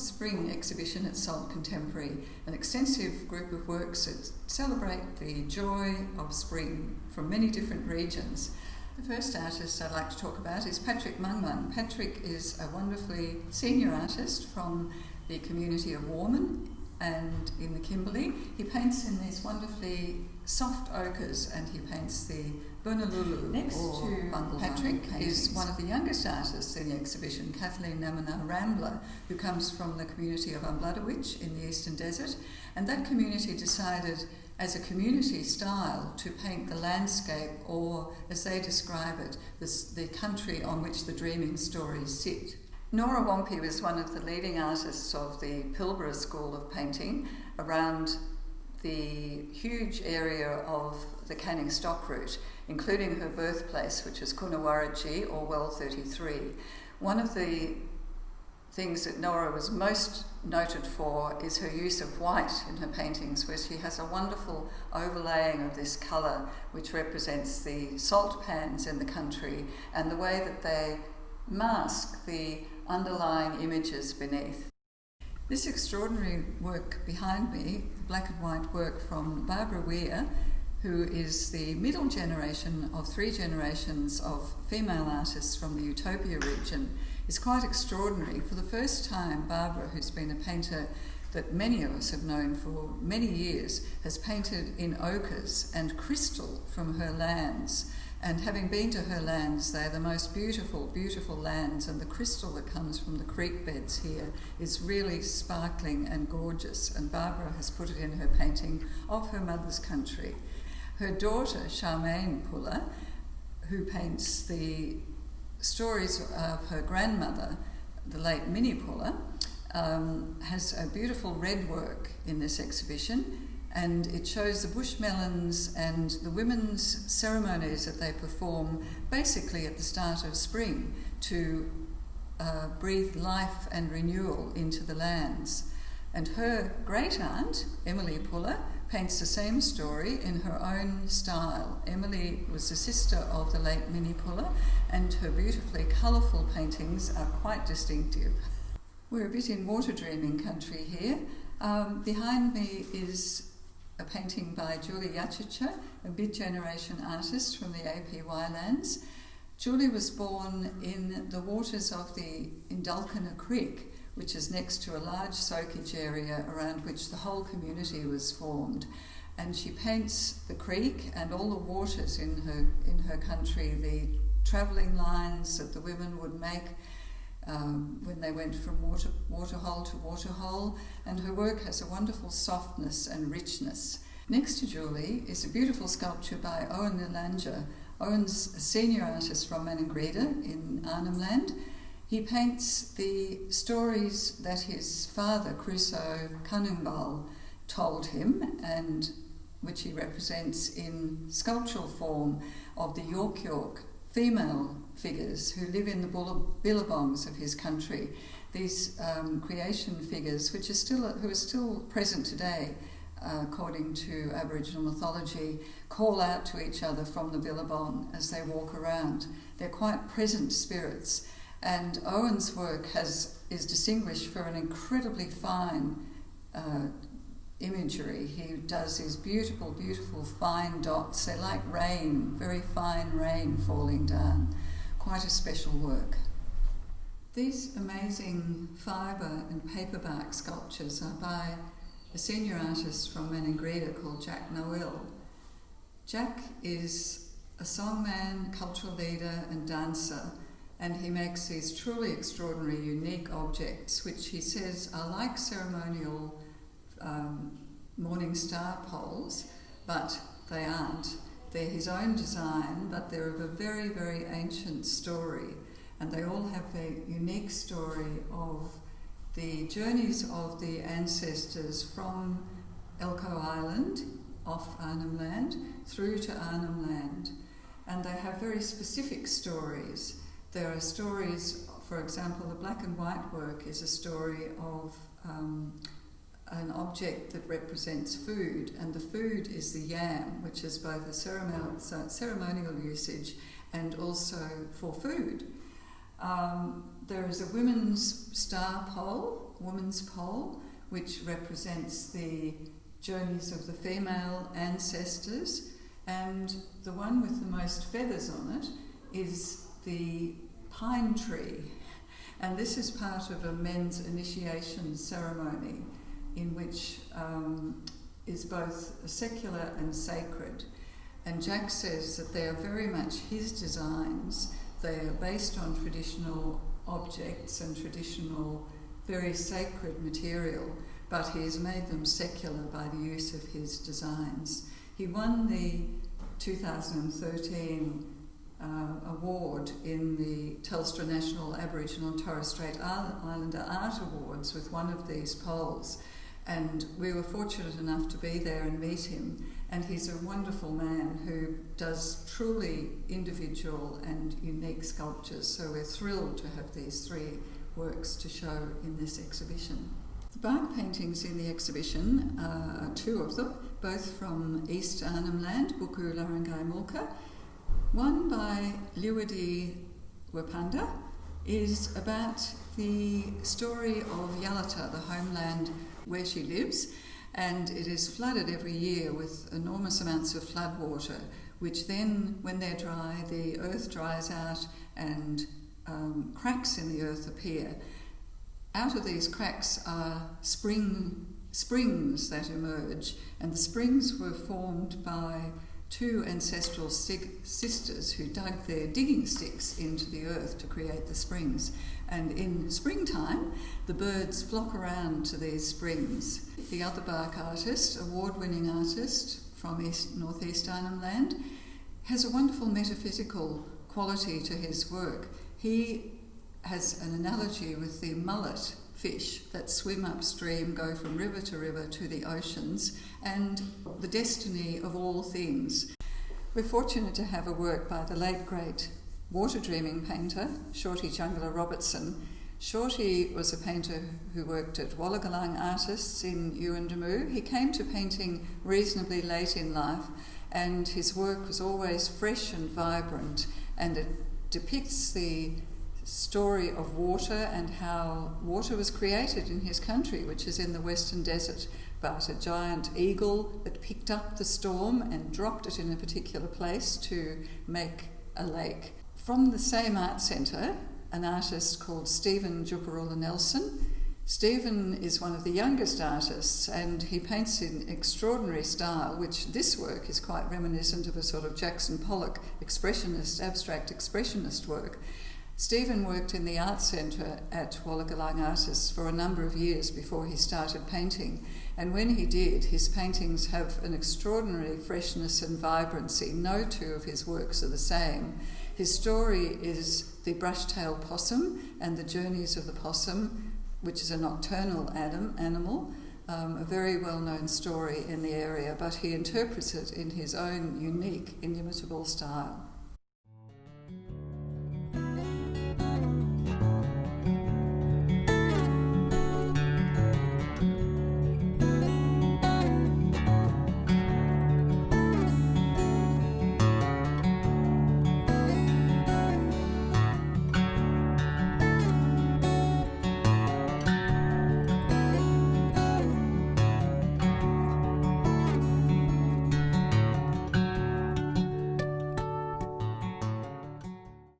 Spring exhibition at Salt Contemporary, an extensive group of works that celebrate the joy of spring from many different regions. The first artist I'd like to talk about is Patrick Mungmung. Patrick is a wonderfully senior artist from the community of Warman and in the Kimberley. He paints in these wonderfully soft ochres, and he paints the Bunalulu. Next to Patrick is one of the youngest artists in the exhibition, Kathleen Namana Rambler, who comes from the community of Umbladawitch in the Eastern Desert, and that community decided as a community style to paint the landscape, or as they describe it, the country on which the dreaming stories sit. Nora Wampy was one of the leading artists of the Pilbara School of Painting around the huge area of the Canning Stock Route, including her birthplace, which is Coonawarraji, or Well 33. One of the things that Nora was most noted for is her use of white in her paintings, where she has a wonderful overlaying of this colour which represents the salt pans in the country and the way that they mask the underlying images beneath. This extraordinary work behind me, black and white work from Barbara Weir, who is the middle generation of 3 generations of female artists from the Utopia region, is quite extraordinary. For the first time, Barbara, who's been a painter that many of us have known for many years, has painted in ochres and crystal from her lands. And having been to her lands, they're the most beautiful, beautiful lands, and the crystal that comes from the creek beds here is really sparkling and gorgeous, and Barbara has put it in her painting of her mother's country. Her daughter, Charmaine Puller, who paints the stories of her grandmother, the late Minnie Puller, has a beautiful red work in this exhibition, and it shows the bushmelons and the women's ceremonies that they perform basically at the start of spring to breathe life and renewal into the lands. And her great-aunt, Emily Puller, paints the same story in her own style. Emily was the sister of the late Minnie Puller, and her beautifully colourful paintings are quite distinctive. We're a bit in water dreaming country here. Behind me is a painting by Julie Yachtycha, a mid-generation artist from the APY lands. Julie was born in the waters of the Indulkina Creek, which is next to a large soakage area around which the whole community was formed. And she paints the creek and all the waters in her country, the travelling lines that the women would make when they went from waterhole to waterhole, and her work has a wonderful softness and richness. Next to Julie is a beautiful sculpture by Owen Nilanja. Owen's a senior artist from Maningrida in Arnhem Land. He paints the stories that his father, Crusoe Kanungbal, told him, and which he represents in sculptural form of the York female figures who live in the billabongs of his country. These creation figures, who are still present today, according to Aboriginal mythology, call out to each other from the billabong as they walk around. They're quite present spirits. And Owen's work is distinguished for an incredibly fine imagery. He does these beautiful, beautiful fine dots. They're like rain, very fine rain falling down. Quite a special work. These amazing fibre and paperbark sculptures are by a senior artist from Maningrida called Jack Noel. Jack is a songman, cultural leader and dancer, and he makes these truly extraordinary, unique objects, which he says are like ceremonial morning star poles, but they aren't. They're his own design, but they're of a very, very ancient story, and they all have a unique story of the journeys of the ancestors from Elcho Island, off Arnhem Land, through to Arnhem Land. And they have very specific stories. There are stories, for example, the black and white work is a story of an object that represents food, and the food is the yam, which is both a ceremonial usage and also for food. There is a women's star pole, woman's pole, which represents the journeys of the female ancestors, and the one with the most feathers on it is the pine tree. And this is part of a men's initiation ceremony in which is both secular and sacred. And Jack says that they are very much his designs. They are based on traditional objects and traditional, very sacred material, but he has made them secular by the use of his designs. He won the 2013 award in the Telstra National Aboriginal and Torres Strait Islander Art Awards with one of these poles, and we were fortunate enough to be there and meet him, and he's a wonderful man who does truly individual and unique sculptures, so we're thrilled to have these three works to show in this exhibition. The bark paintings in the exhibition are two of them, both from East Arnhem Land, Buku Larangai Mulka. One by Dwapanda is about the story of Yachtycha, the homeland where she lives, and it is flooded every year with enormous amounts of flood water, which then, when they're dry, the earth dries out and cracks in the earth appear. Out of these cracks are springs that emerge, and the springs were formed by two ancestral sisters who dug their digging sticks into the earth to create the springs. And in springtime, the birds flock around to these springs. The other bark artist, award-winning artist from northeast Arnhem Land, has a wonderful metaphysical quality to his work. He has an analogy with the mullet fish that swim upstream, go from river to the oceans, and the destiny of all things. We're fortunate to have a work by the late great water dreaming painter, Shorty Robinson. Shorty was a painter who worked at Wollagalang Artists in Yuendamu. He came to painting reasonably late in life, and his work was always fresh and vibrant, and it depicts the story of water and how water was created in his country, which is in the Western Desert, but a giant eagle that picked up the storm and dropped it in a particular place to make a lake. From the same art centre, an artist called Stephen Juparula Nelson. Stephen is one of the youngest artists, and he paints in extraordinary style, which this work is quite reminiscent of a sort of Jackson Pollock expressionist, abstract expressionist work. Stephen worked in the art centre at Wollagalang Artists for a number of years before he started painting, and when he did, his paintings have an extraordinary freshness and vibrancy. No two of his works are the same. His story is the brush-tailed possum and the journeys of the possum, which is a nocturnal animal, a very well-known story in the area, but he interprets it in his own unique, inimitable style.